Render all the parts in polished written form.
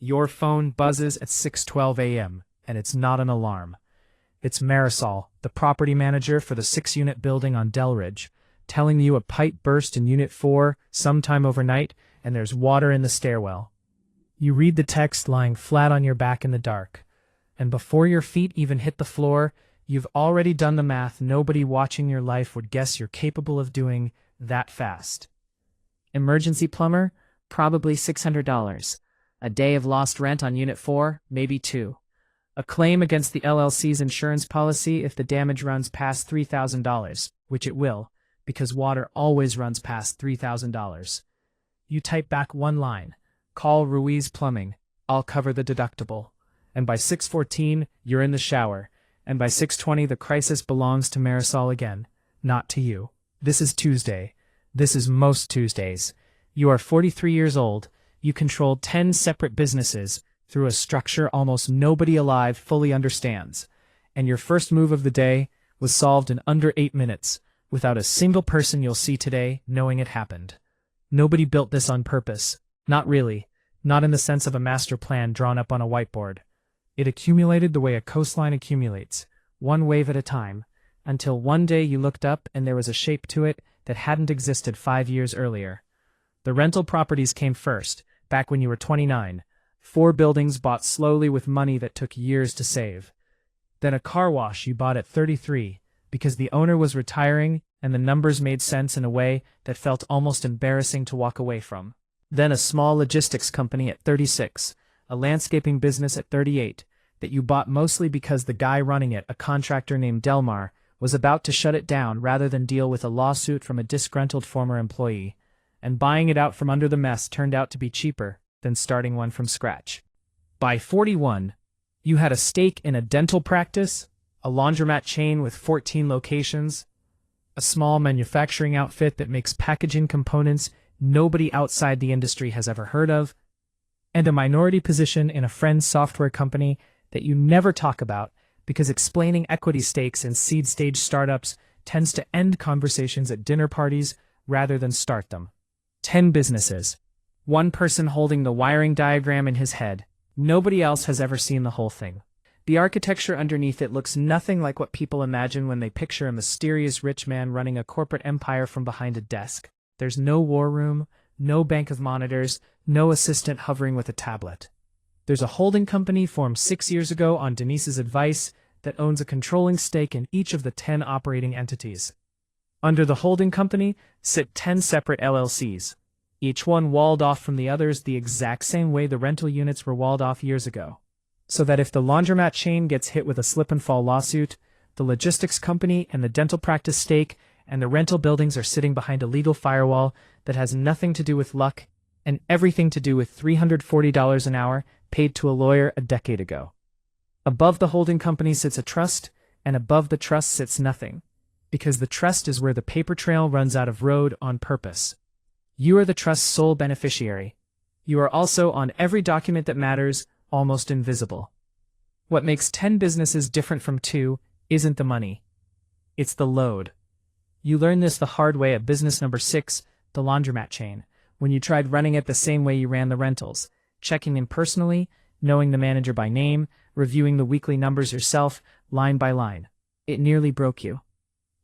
Your phone buzzes at 6:12 a.m., and it's not an alarm. It's Marisol, the property manager for the 6-unit building on Delridge, telling you a pipe burst in Unit 4 sometime overnight, and there's water in the stairwell. You read the text lying flat on your back in the dark, and before your feet even hit the floor, you've already done the math nobody watching your life would guess you're capable of doing that fast. Emergency plumber? Probably $600. A day of lost rent on Unit 4? Maybe 2. A claim against the LLC's insurance policy if the damage runs past $3,000, which it will, because water always runs past $3,000. You type back one line, call Ruiz Plumbing, I'll cover the deductible. And by 6:14, you're in the shower, and by 6:20 the crisis belongs to Marisol again, not to you. This is Tuesday. This is most Tuesdays. You are 43 years old. You control 10 separate businesses through a structure almost nobody alive fully understands. And your first move of the day was solved in under 8 minutes, without a single person you'll see today knowing it happened. Nobody built this on purpose. Not really. Not in the sense of a master plan drawn up on a whiteboard. It accumulated the way a coastline accumulates, one wave at a time, until one day you looked up and there was a shape to it that hadn't existed 5 years earlier. The rental properties came first, back when you were 29. 4 buildings bought slowly with money that took years to save. Then a car wash you bought at 33, because the owner was retiring and the numbers made sense in a way that felt almost embarrassing to walk away from. Then a small logistics company at 36, a landscaping business at 38, that you bought mostly because the guy running it, a contractor named Delmar, was about to shut it down rather than deal with a lawsuit from a disgruntled former employee. And buying it out from under the mess turned out to be cheaper than starting one from scratch. By 41, you had a stake in a dental practice, a laundromat chain with 14 locations, a small manufacturing outfit that makes packaging components nobody outside the industry has ever heard of, and a minority position in a friend's software company that you never talk about because explaining equity stakes in seed-stage startups tends to end conversations at dinner parties rather than start them. 10 businesses. One person holding the wiring diagram in his head. Nobody else has ever seen the whole thing. The architecture underneath it looks nothing like what people imagine when they picture a mysterious rich man running a corporate empire from behind a desk. There's no war room, no bank of monitors, no assistant hovering with a tablet. There's a holding company formed 6 years ago on Denise's advice that owns a controlling stake in each of the 10 operating entities. Under the holding company sit 10 separate LLCs, each one walled off from the others the exact same way the rental units were walled off years ago. So that if the laundromat chain gets hit with a slip-and-fall lawsuit, the logistics company and the dental practice stake and the rental buildings are sitting behind a legal firewall that has nothing to do with luck and everything to do with $340 an hour paid to a lawyer a decade ago. Above the holding company sits a trust, and above the trust sits nothing, because the trust is where the paper trail runs out of road on purpose. You are the trust's sole beneficiary. You are also on every document that matters, almost invisible. What makes 10 businesses different from 2 isn't the money. It's the load. You learned this the hard way at business number 6, the laundromat chain, when you tried running it the same way you ran the rentals, checking in personally, knowing the manager by name, reviewing the weekly numbers yourself, line by line. It nearly broke you.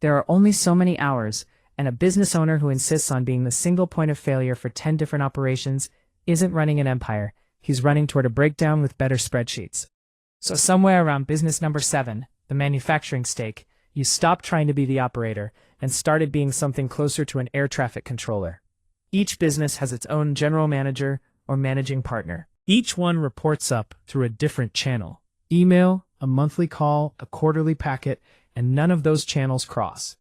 There are only so many hours, and a business owner who insists on being the single point of failure for 10 different operations isn't running an empire. He's running toward a breakdown with better spreadsheets. So somewhere around business number 7, the manufacturing stake, you stopped trying to be the operator and started being something closer to an air traffic controller. Each business has its own general manager or managing partner. Each one reports up through a different channel. Email, a monthly call, a quarterly packet, and none of those channels cross.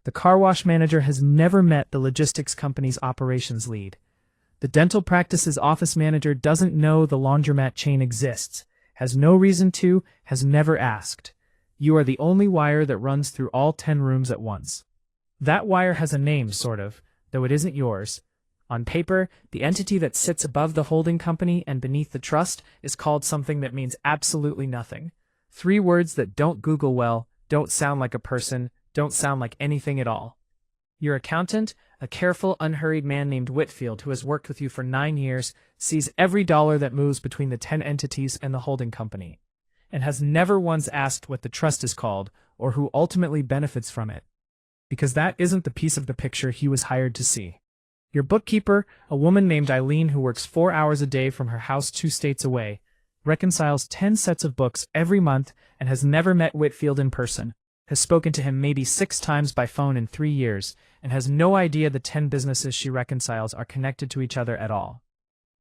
The car wash manager has never met the logistics company's operations lead. The dental practice's office manager doesn't know the laundromat chain exists, has no reason to, has never asked. You are the only wire that runs through all 10 rooms at once. That wire has a name, sort of, though it isn't yours. On paper, the entity that sits above the holding company and beneath the trust is called something that means absolutely nothing. 3 words that don't Google well, don't sound like a person, don't sound like anything at all. Your accountant, A careful, unhurried man named Whitfield, who has worked with you for 9 years, sees every dollar that moves between the 10 entities and the holding company, and has never once asked what the trust is called or who ultimately benefits from it. Because that isn't the piece of the picture he was hired to see. Your bookkeeper, a woman named Eileen who works 4 hours a day from her house 2 states away, reconciles 10 sets of books every month and has never met Whitfield in person, has spoken to him maybe 6 times by phone in 3 years, and has no idea the 10 businesses she reconciles are connected to each other at all.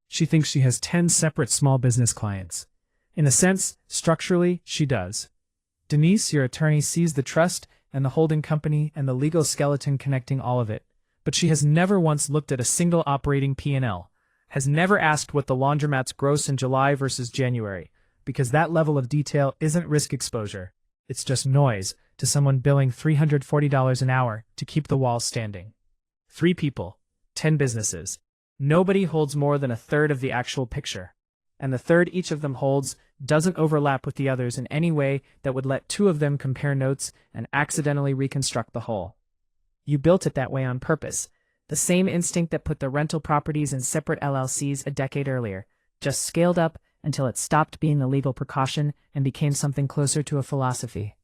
She thinks she has 10 separate small business clients. In a sense, structurally, she does. Denise, your attorney, sees the trust and the holding company and the legal skeleton connecting all of it, but she has never once looked at a single operating P&L, has never asked what the laundromat's gross in July versus January, because that level of detail isn't risk exposure. It's just noise to someone billing $340 an hour to keep the walls standing. 3 people, 10 businesses. Nobody holds more than a third of the actual picture, and the third each of them holds doesn't overlap with the others in any way that would let 2 of them compare notes and accidentally reconstruct the whole. You built it that way on purpose, the same instinct that put the rental properties in separate LLCs a decade earlier, just scaled up until it stopped being a legal precaution and became something closer to a philosophy.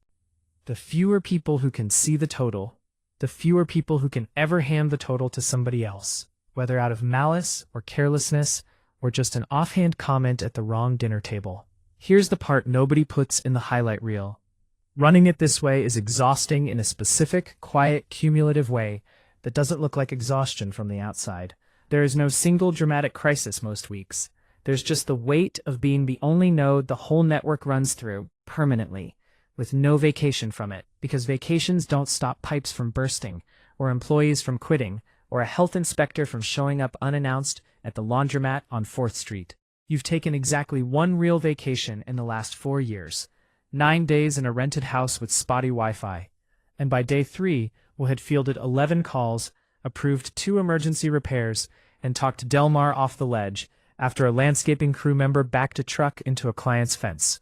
The fewer people who can see the total, the fewer people who can ever hand the total to somebody else, whether out of malice or carelessness or just an offhand comment at the wrong dinner table. Here's the part nobody puts in the highlight reel. Running it this way is exhausting in a specific, quiet, cumulative way that doesn't look like exhaustion from the outside. There is no single dramatic crisis most weeks. There's just the weight of being the only node the whole network runs through, permanently, with no vacation from it, because vacations don't stop pipes from bursting, or employees from quitting, or a health inspector from showing up unannounced at the laundromat on 4th Street. You've taken exactly 1 real vacation in the last 4 years, 9 days in a rented house with spotty Wi-Fi, and by day 3, we had fielded 11 calls, approved 2 emergency repairs, and talked Delmar off the ledge after a landscaping crew member backed a truck into a client's fence.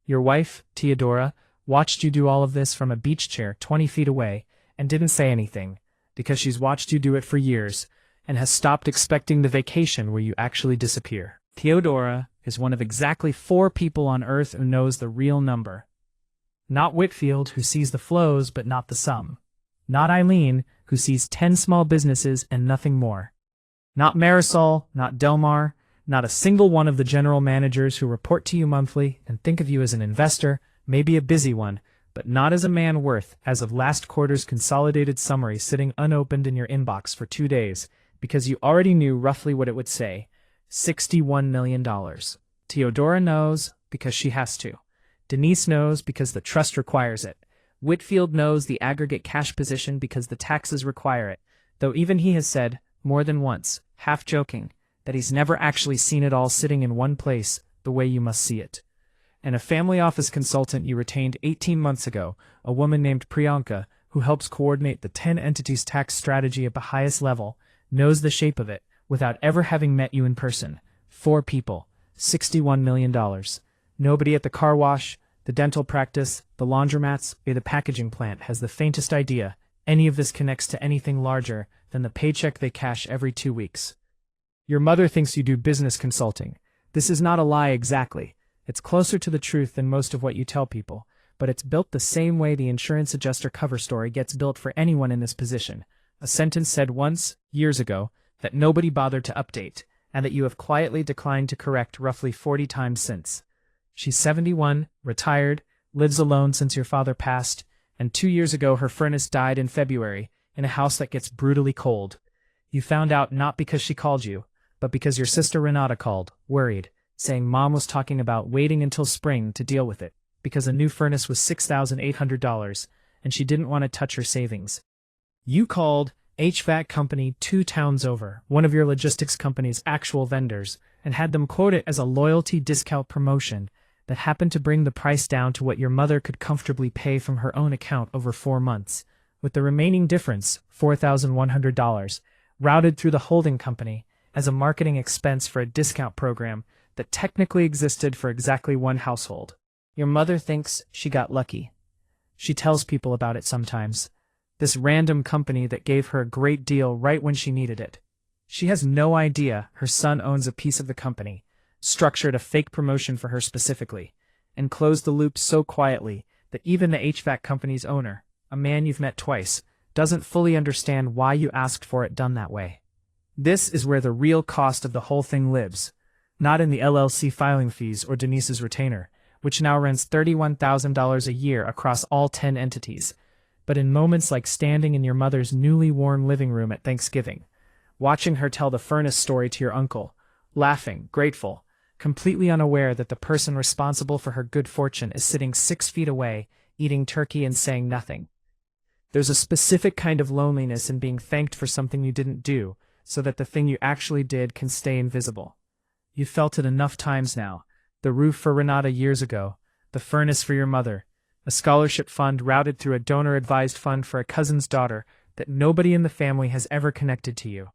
Your wife, Theodora, watched you do all of this from a beach chair 20 feet away and didn't say anything, because she's watched you do it for years and has stopped expecting the vacation where you actually disappear. Theodora is one of exactly 4 people on Earth who knows the real number. Not Whitfield, who sees the flows but not the sum. Not Eileen, who sees 10 small businesses and nothing more. Not Marisol, not Delmar, not a single one of the general managers who report to you monthly and think of you as an investor, maybe a busy one, but not as a man worth, as of last quarter's consolidated summary sitting unopened in your inbox for 2 days, because you already knew roughly what it would say. $61 million. Theodora knows because she has to. Denise knows because the trust requires it. Whitfield knows the aggregate cash position because the taxes require it, though even he has said, more than once, half joking, that he's never actually seen it all sitting in one place the way you must see it. And a family office consultant you retained 18 months ago, a woman named Priyanka, who helps coordinate the 10 entities tax strategy at the highest level, knows the shape of it without ever having met you in person. 4 people, $61 million. Nobody at the car wash, the dental practice, the laundromats, or the packaging plant has the faintest idea any of this connects to anything larger than the paycheck they cash every 2 weeks. Your mother thinks you do business consulting. This is not a lie exactly. It's closer to the truth than most of what you tell people, but it's built the same way the insurance adjuster cover story gets built for anyone in this position. A sentence said once, years ago, that nobody bothered to update, and that you have quietly declined to correct roughly 40 times since. She's 71, retired, lives alone since your father passed, and 2 years ago her furnace died in February, in a house that gets brutally cold. You found out not because she called you, but because your sister Renata called, worried, saying Mom was talking about waiting until spring to deal with it, because a new furnace was $6,800, and she didn't want to touch her savings. You called HVAC company 2 towns over, one of your logistics company's actual vendors, and had them quote it as a loyalty discount promotion that happened to bring the price down to what your mother could comfortably pay from her own account over 4 months, with the remaining difference, $4,100, routed through the holding company as a marketing expense for a discount program that technically existed for exactly 1 household. Your mother thinks she got lucky. She tells people about it sometimes. This random company that gave her a great deal right when she needed it. She has no idea her son owns a piece of the company, structured a fake promotion for her specifically, and closed the loop so quietly that even the HVAC company's owner, a man you've met twice, doesn't fully understand why you asked for it done that way. This is where the real cost of the whole thing lives, not in the LLC filing fees or Denise's retainer, which now runs $31,000 a year across all 10 entities, but in moments like standing in your mother's newly worn living room at Thanksgiving, watching her tell the furnace story to your uncle, laughing, grateful, completely unaware that the person responsible for her good fortune is sitting 6 feet away, eating turkey and saying nothing. There's a specific kind of loneliness in being thanked for something you didn't do, so that the thing you actually did can stay invisible. You've felt it enough times now. The roof for Renata years ago, the furnace for your mother, a scholarship fund routed through a donor-advised fund for a cousin's daughter that nobody in the family has ever connected to you,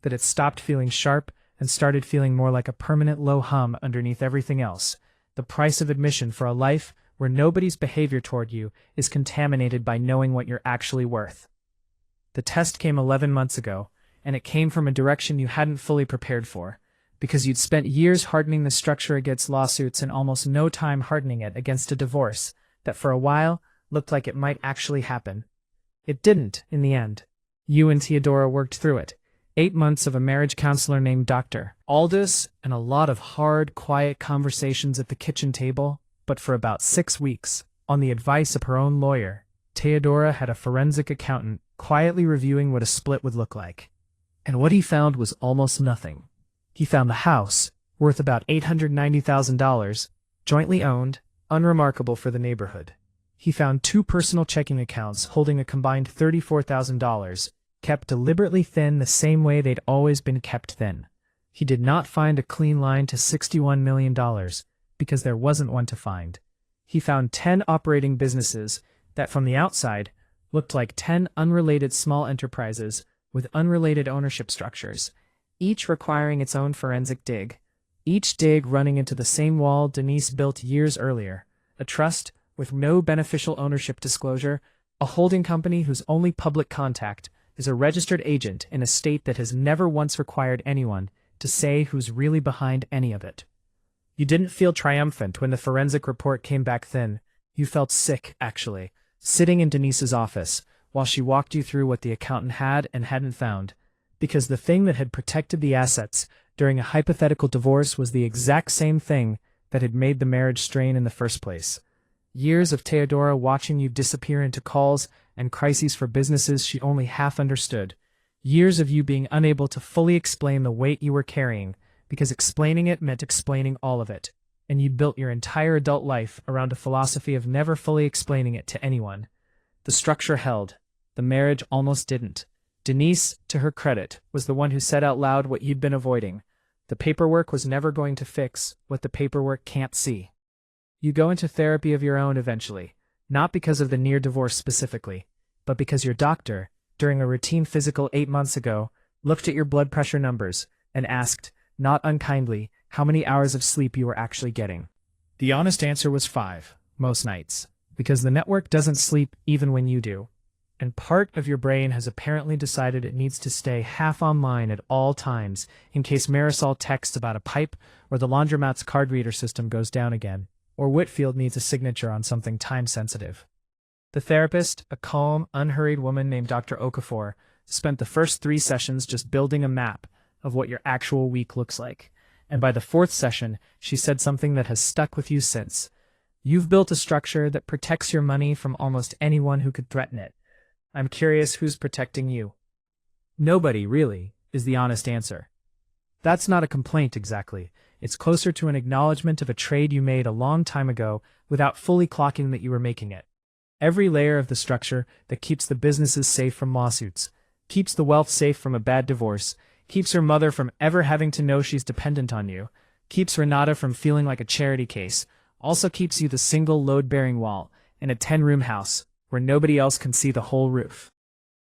that it stopped feeling sharp and started feeling more like a permanent low hum underneath everything else, the price of admission for a life where nobody's behavior toward you is contaminated by knowing what you're actually worth. The test came 11 months ago, and it came from a direction you hadn't fully prepared for, because you'd spent years hardening the structure against lawsuits and almost no time hardening it against a divorce that for a while looked like it might actually happen. It didn't, in the end. You and Theodora worked through it. 8 months of a marriage counselor named Dr. Aldous and a lot of hard, quiet conversations at the kitchen table, but for about 6 weeks, on the advice of her own lawyer, Theodora had a forensic accountant quietly reviewing what a split would look like. And what he found was almost nothing. He found the house, worth about $890,000, jointly owned, unremarkable for the neighborhood. He found 2 personal checking accounts holding a combined $34,000, kept deliberately thin the same way they'd always been kept thin. He did not find a clean line to $61 million, because there wasn't one to find. He found 10 operating businesses that from the outside looked like 10 unrelated small enterprises with unrelated ownership structures, each requiring its own forensic dig, each dig running into the same wall Denise built years earlier, a trust with no beneficial ownership disclosure, a holding company whose only public contact is a registered agent in a state that has never once required anyone to say who's really behind any of it. You didn't feel triumphant when the forensic report came back thin. You felt sick, actually, sitting in Denise's office while she walked you through what the accountant had and hadn't found, because the thing that had protected the assets during a hypothetical divorce was the exact same thing that had made the marriage strain in the first place. Years of Theodora watching you disappear into calls and crises for businesses she only half understood. Years of you being unable to fully explain the weight you were carrying, because explaining it meant explaining all of it, and you'd built your entire adult life around a philosophy of never fully explaining it to anyone. The structure held. The marriage almost didn't. Denise, to her credit, was the one who said out loud what you'd been avoiding. The paperwork was never going to fix what the paperwork can't see. You go into therapy of your own eventually, not because of the near divorce specifically, but because your doctor, during a routine physical 8 months ago, looked at your blood pressure numbers and asked, not unkindly, how many hours of sleep you were actually getting. The honest answer was 5, most nights, because the network doesn't sleep even when you do. And part of your brain has apparently decided it needs to stay half online at all times in case Marisol texts about a pipe or the laundromat's card reader system goes down again, or Whitfield needs a signature on something time-sensitive. The therapist, a calm, unhurried woman named Dr. Okafor, spent the first 3 sessions just building a map of what your actual week looks like. And by the 4th session, she said something that has stuck with you since. You've built a structure that protects your money from almost anyone who could threaten it. I'm curious who's protecting you. Nobody, really, is the honest answer. That's not a complaint exactly. It's closer to an acknowledgement of a trade you made a long time ago without fully clocking that you were making it. Every layer of the structure that keeps the businesses safe from lawsuits, keeps the wealth safe from a bad divorce, keeps her mother from ever having to know she's dependent on you, keeps Renata from feeling like a charity case, also keeps you the single load-bearing wall in a 10-room house where nobody else can see the whole roof.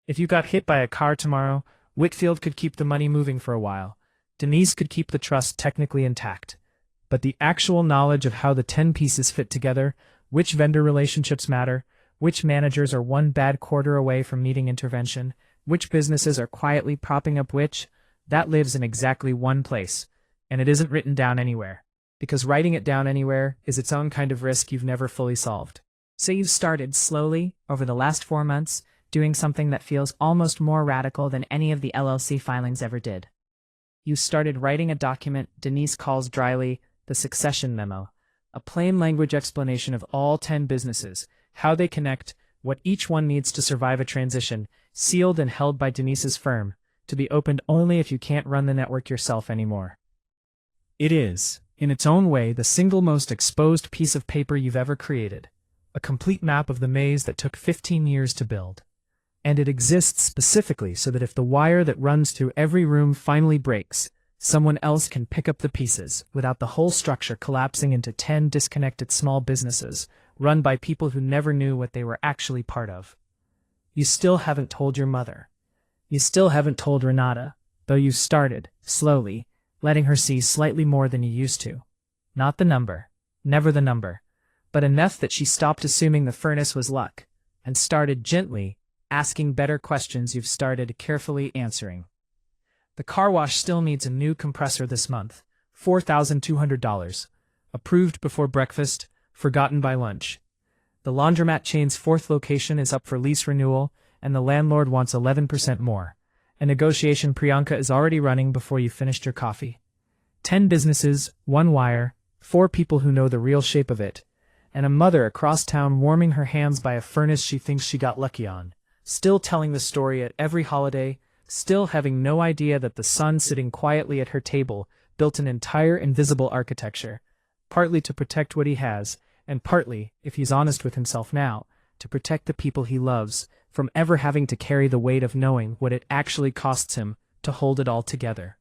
If you got hit by a car tomorrow, Whitfield could keep the money moving for a while. Denise could keep the trust technically intact. But the actual knowledge of how the 10 pieces fit together, which vendor relationships matter, which managers are one bad quarter away from needing intervention, which businesses are quietly propping up which, that lives in exactly one place, and it isn't written down anywhere, because writing it down anywhere is its own kind of risk you've never fully solved. So you've started slowly, over the last 4 months, doing something that feels almost more radical than any of the LLC filings ever did. You started writing a document Denise calls dryly the succession memo, a plain language explanation of all 10 businesses, how they connect, what each one needs to survive a transition, sealed and held by Denise's firm, to be opened only if you can't run the network yourself anymore. It is, in its own way, the single most exposed piece of paper you've ever created, a complete map of the maze that took 15 years to build. And it exists specifically so that if the wire that runs through every room finally breaks, someone else can pick up the pieces without the whole structure collapsing into 10 disconnected small businesses run by people who never knew what they were actually part of. You still haven't told your mother. You still haven't told Renata, though you started, slowly, letting her see slightly more than you used to. Not the number, never the number, but enough that she stopped assuming the furnace was luck, and started gently asking better questions you've started carefully answering. The car wash still needs a new compressor this month, $4,200. Approved before breakfast, forgotten by lunch. The laundromat chain's 4th location is up for lease renewal, and the landlord wants 11% more. A negotiation Priyanka is already running before you finished your coffee. 10 businesses, 1 wire, 4 people who know the real shape of it, and a mother across town warming her hands by a furnace she thinks she got lucky on, still telling the story at every holiday, still having no idea that the son sitting quietly at her table built an entire invisible architecture, partly to protect what he has, and partly, if he's honest with himself now, to protect the people he loves from ever having to carry the weight of knowing what it actually costs him to hold it all together.